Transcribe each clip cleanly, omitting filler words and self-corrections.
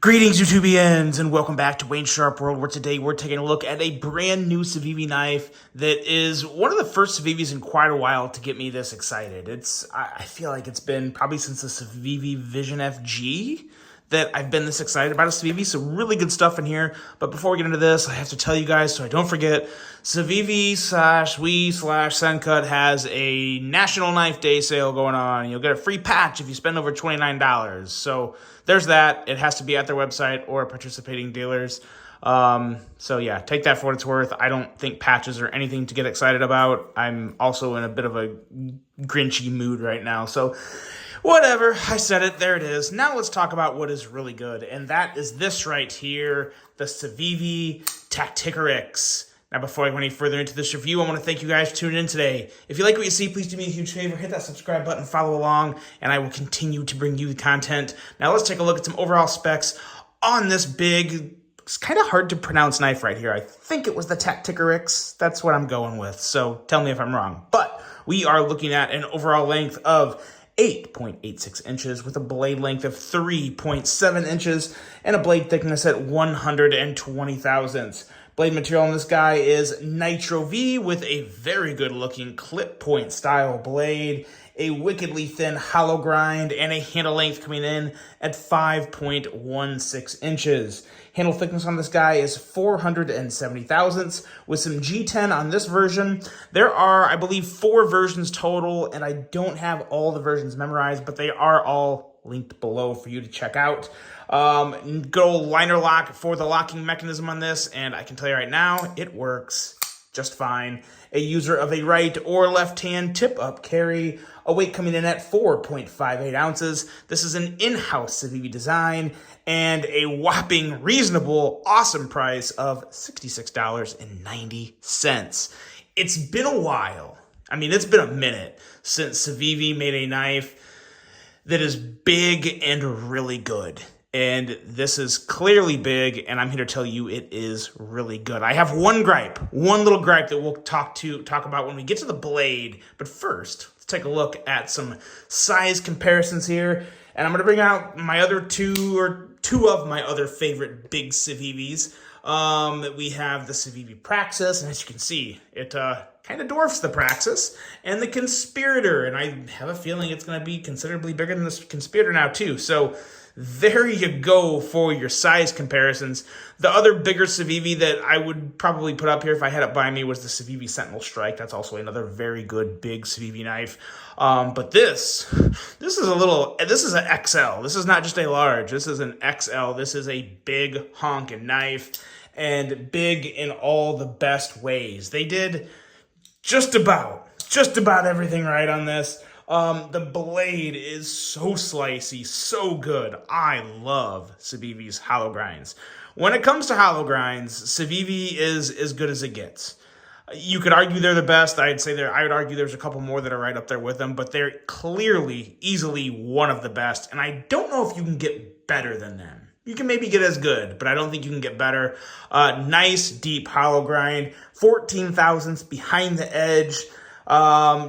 Greetings, YouTubians, and welcome back to Wayne Sharp World, where today we're taking a look at a brand new CIVIVI knife that is one of the first CIVIVIs in quite a while to get me this excited. I feel like it's been probably since the CIVIVI Vision FG that I've been this excited about a CIVIVI, so really good stuff in here. But before we get into this, I have to tell you guys, so I don't forget, CIVIVI/we/Sencut has a National Knife Day sale going on. You'll get a free patch if you spend over $29. So there's that. It has to be at their website or participating dealers. So yeah, take that for what it's worth. I don't think patches are anything to get excited about. I'm also in a bit of a grinchy mood right now. So whatever, I said it, there it is. Now let's talk about what is really good, and that is this right here, the CIVIVI Tacticarix. Now, before I go any further into this review, I want to thank you guys for tuning in today. If you like what you see, please do me a huge favor, hit that subscribe button, follow along, and I will continue to bring you the content. Now, let's take a look at some overall specs on this big, it's kind of hard to pronounce knife right here. I think it was the Tacticarix. That's what I'm going with, so tell me if I'm wrong. But we are looking at an overall length of 8.86 inches with a blade length of 3.7 inches and a blade thickness at 120 thousandths. Blade material on this guy is Nitro V with a very good looking clip point style blade, a wickedly thin hollow grind, and a handle length coming in at 5.16 inches. Handle thickness on this guy is 470 thousandths with some G10 on this version. There are, I believe, 4 versions total, and I don't have all the versions memorized, but they are all linked below for you to check out. Go liner lock for the locking mechanism on this, and I can tell you right now, it works just fine. A user of a right or left hand tip up carry, a weight coming in at 4.58 ounces. This is an in-house CIVIVI design and a whopping reasonable, awesome price of $66.90. It's been a while. I mean, it's been a minute since CIVIVI made a knife that is big and really good. And this is clearly big, and I'm here to tell you it is really good. I have one little gripe that we'll talk about when we get to the blade. But first, let's take a look at some size comparisons here. And I'm going to bring out my other two of my other favorite big CIVIVIs. We have the CIVIVI Praxis, and as you can see, it kind of dwarfs the Praxis, and the Conspirator, and I have a feeling it's going to be considerably bigger than this Conspirator now too. So there you go for your size comparisons. The other bigger CIVIVI that I would probably put up here if I had it by me was the CIVIVI Sentinel Strike. That's also another very good big CIVIVI knife. But this is an XL. This is not just a large. This is an XL. This is a big honking knife, and big in all the best ways. They did just about everything right on this. The blade is so slicey, so good. I love CIVIVI's hollow grinds. When it comes to hollow grinds, CIVIVI is as good as it gets. You could argue they're the best. I would argue there's a couple more that are right up there with them, but they're clearly, easily one of the best. And I don't know if you can get better than them. You can maybe get as good, but I don't think you can get better. Nice, deep hollow grind, 14 thousandths behind the edge.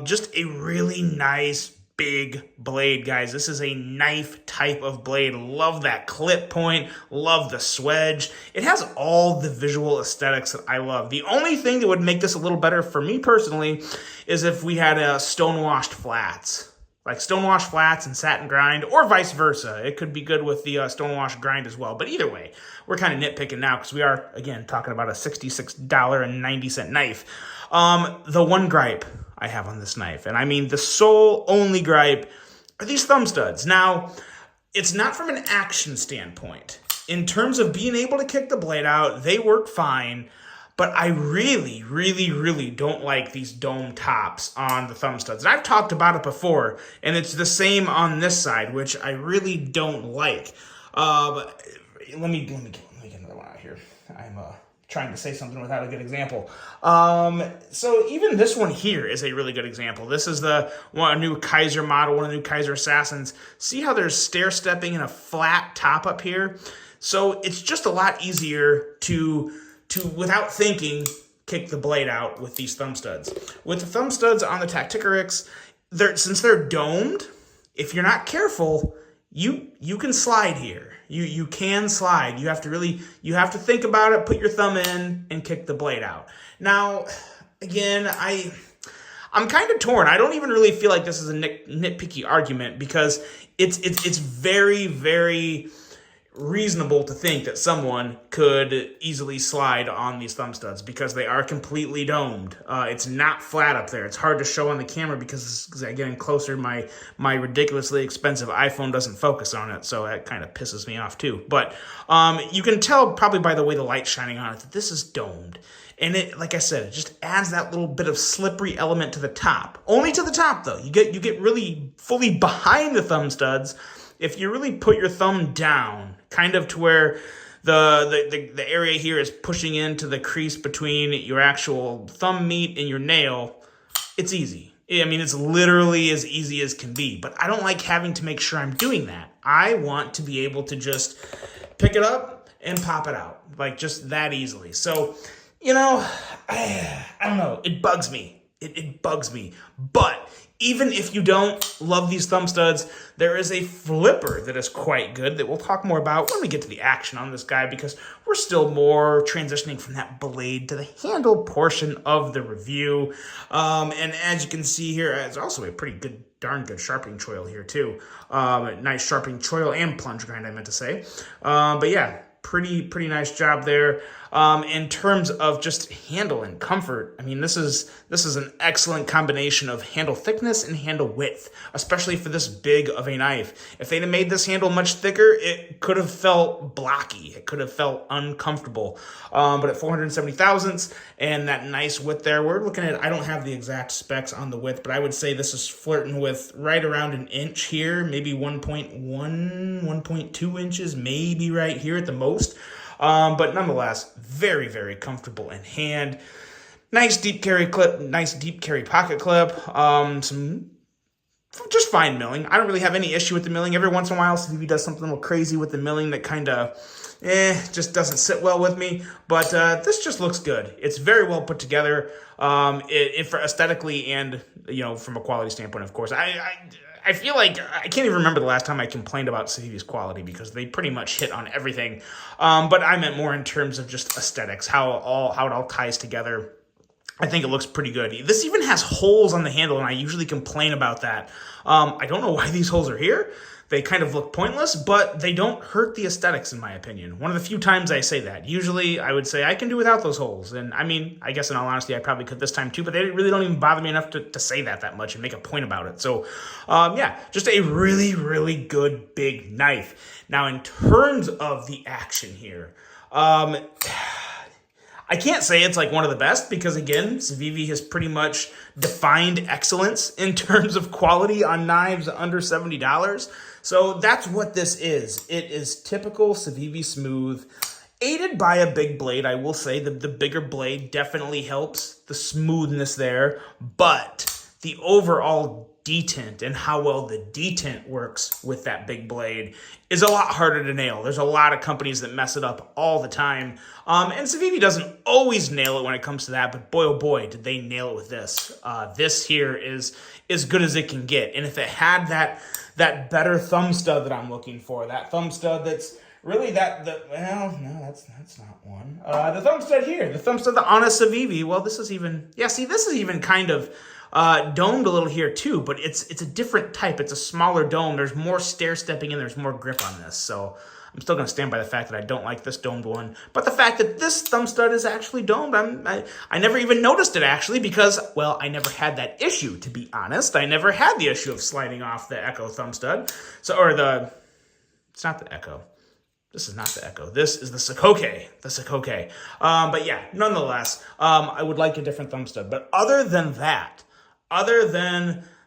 Just a really nice big blade, guys. This is a knife type of blade. Love that clip point. Love the swedge. It has all the visual aesthetics that I love. The only thing that would make this a little better for me personally is if we had stonewashed flats. Like stonewashed flats and satin grind, or vice versa. It could be good with the stonewashed grind as well. But either way, we're kind of nitpicking now because we are, again, talking about a $66.90 knife. The one gripe I have on this knife, and I mean the sole only gripe, are these thumb studs. Now, it's not from an action standpoint. In terms of being able to kick the blade out, they work fine. But I really, really, really don't like these dome tops on the thumb studs. And I've talked about it before, and it's the same on this side, which I really don't like. Let me get another one out here. I'm trying to say something without a good example. So even this one here is a really good example. This is a new Kaiser model, one of the new Kaiser Assassins. See how there's stair-stepping and a flat top up here? So it's just a lot easier to without thinking, kick the blade out with these thumb studs. With the thumb studs on the Tacticarix, since they're domed, if you're not careful, you can slide here. You can slide. You have to think about it, put your thumb in, and kick the blade out. Now, again, I'm kind of torn. I don't even really feel like this is a nitpicky argument because it's very, very reasonable to think that someone could easily slide on these thumb studs because they are completely domed. It's not flat up there. It's hard to show on the camera because as I get in closer, my ridiculously expensive iPhone doesn't focus on it, so that kind of pisses me off too. But you can tell probably by the way the light's shining on it that this is domed. And it, like I said, it just adds that little bit of slippery element to the top. Only to the top, though. You get really fully behind the thumb studs if you really put your thumb down, kind of to where the area here is pushing into the crease between your actual thumb meat and your nail. It's easy. I mean, it's literally as easy as can be. But I don't like having to make sure I'm doing that. I want to be able to just pick it up and pop it out, like just that easily. So, you know, I don't know. It bugs me. It bugs me. But even if you don't love these thumb studs, there is a flipper that is quite good that we'll talk more about when we get to the action on this guy because we're still more transitioning from that blade to the handle portion of the review. And as you can see here, it's also a pretty good, darn good sharpening choil here too. Nice sharpening choil and plunge grind, I meant to say. But yeah, pretty nice job there. In terms of just handle and comfort, I mean, this is an excellent combination of handle thickness and handle width, especially for this big of a knife. If they'd have made this handle much thicker, it could have felt blocky. It could have felt uncomfortable. But at 470 thousandths and that nice width there, we're looking at, I don't have the exact specs on the width, but I would say this is flirting with right around an inch here, maybe 1.1, 1.2 inches, maybe right here at the most. But nonetheless, very, very comfortable in hand. Nice deep carry clip, nice deep carry pocket clip. Some just fine milling. I don't really have any issue with the milling. Every once in a while, CIVIVI does something a little crazy with the milling that kind of, just doesn't sit well with me. But this just looks good. It's very well put together. For aesthetically and from a quality standpoint, of course. I feel like I can't even remember the last time I complained about CIVIVI's quality because they pretty much hit on everything. But I meant more in terms of just aesthetics, how it all ties together. I think it looks pretty good. This even has holes on the handle, and I usually complain about that. I don't know why these holes are here. They kind of look pointless, but they don't hurt the aesthetics, in my opinion. One of the few times I say that. Usually, I would say I can do without those holes. And I mean, I guess in all honesty, I probably could this time too, but they really don't even bother me enough to say that much and make a point about it. So, yeah, just a really, really good big knife. Now, in terms of the action here, I can't say it's like one of the best because, again, CIVIVI has pretty much defined excellence in terms of quality on knives under $70. So that's what this is. It is typical CIVIVI smooth, aided by a big blade. I will say the bigger blade definitely helps the smoothness there, but the overall detent and how well the detent works with that big blade is a lot harder to nail. There's a lot of companies that mess it up all the time. And CIVIVI doesn't always nail it when it comes to that, but boy, oh boy, did they nail it with this. This here is as good as it can get. And if it had that better thumb stud that I'm looking for, that thumb stud that's really that's not one. The thumb stud here, the thumb stud on a CIVIVI, well, this is even kind of domed a little here too, but it's a different type. It's a smaller dome. There's more stair stepping and there's more grip on this. So I'm still going to stand by the fact that I don't like this domed one. But the fact that this thumb stud is actually domed, I never even noticed it actually because, well, I never had that issue, to be honest. I never had the issue of sliding off the Echo thumb stud. It's not the Echo. This is not the Echo. This is the Sakoke. But yeah, nonetheless, I would like a different thumb stud. But other than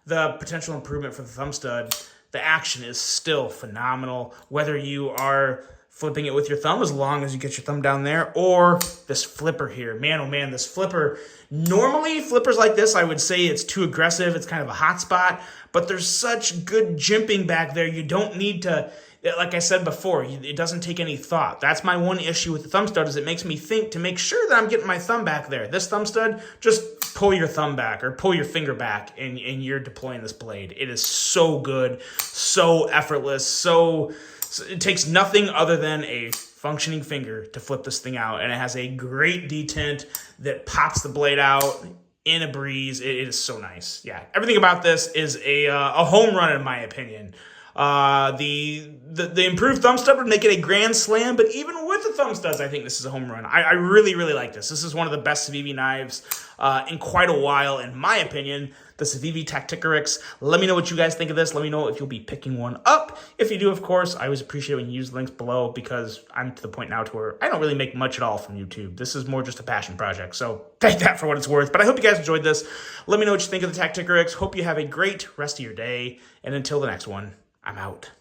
the potential improvement for the thumb stud, the action is still phenomenal. Whether you are flipping it with your thumb, as long as you get your thumb down there, or this flipper here. Man, oh man, this flipper. Normally, flippers like this, I would say it's too aggressive. It's kind of a hot spot. But there's such good jimping back there. You don't need to, like I said before, it doesn't take any thought. That's my one issue with the thumb stud is it makes me think to make sure that I'm getting my thumb back there. This thumb stud, just pull your thumb back or pull your finger back and you're deploying this blade. It is so good, so effortless, so So it takes nothing other than a functioning finger to flip this thing out, and it has a great detent that pops the blade out in a breeze. It is so nice. Yeah, everything about this is a home run in my opinion. The improved thumb stud would make it a grand slam, but even with the thumb studs, I think this is a home run. I really, really like this. This is one of the best CIVIVI knives in quite a while, in my opinion. The CIVIVI Tacticarix. Let me know what you guys think of this. Let me know if you'll be picking one up. If you do, of course, I always appreciate when you use the links below, because I'm to the point now to where I don't really make much at all from YouTube. This is more just a passion project, so take that for what it's worth. But I hope you guys enjoyed this. Let me know what you think of the Tacticarix. Hope you have a great rest of your day, and until the next one, I'm out.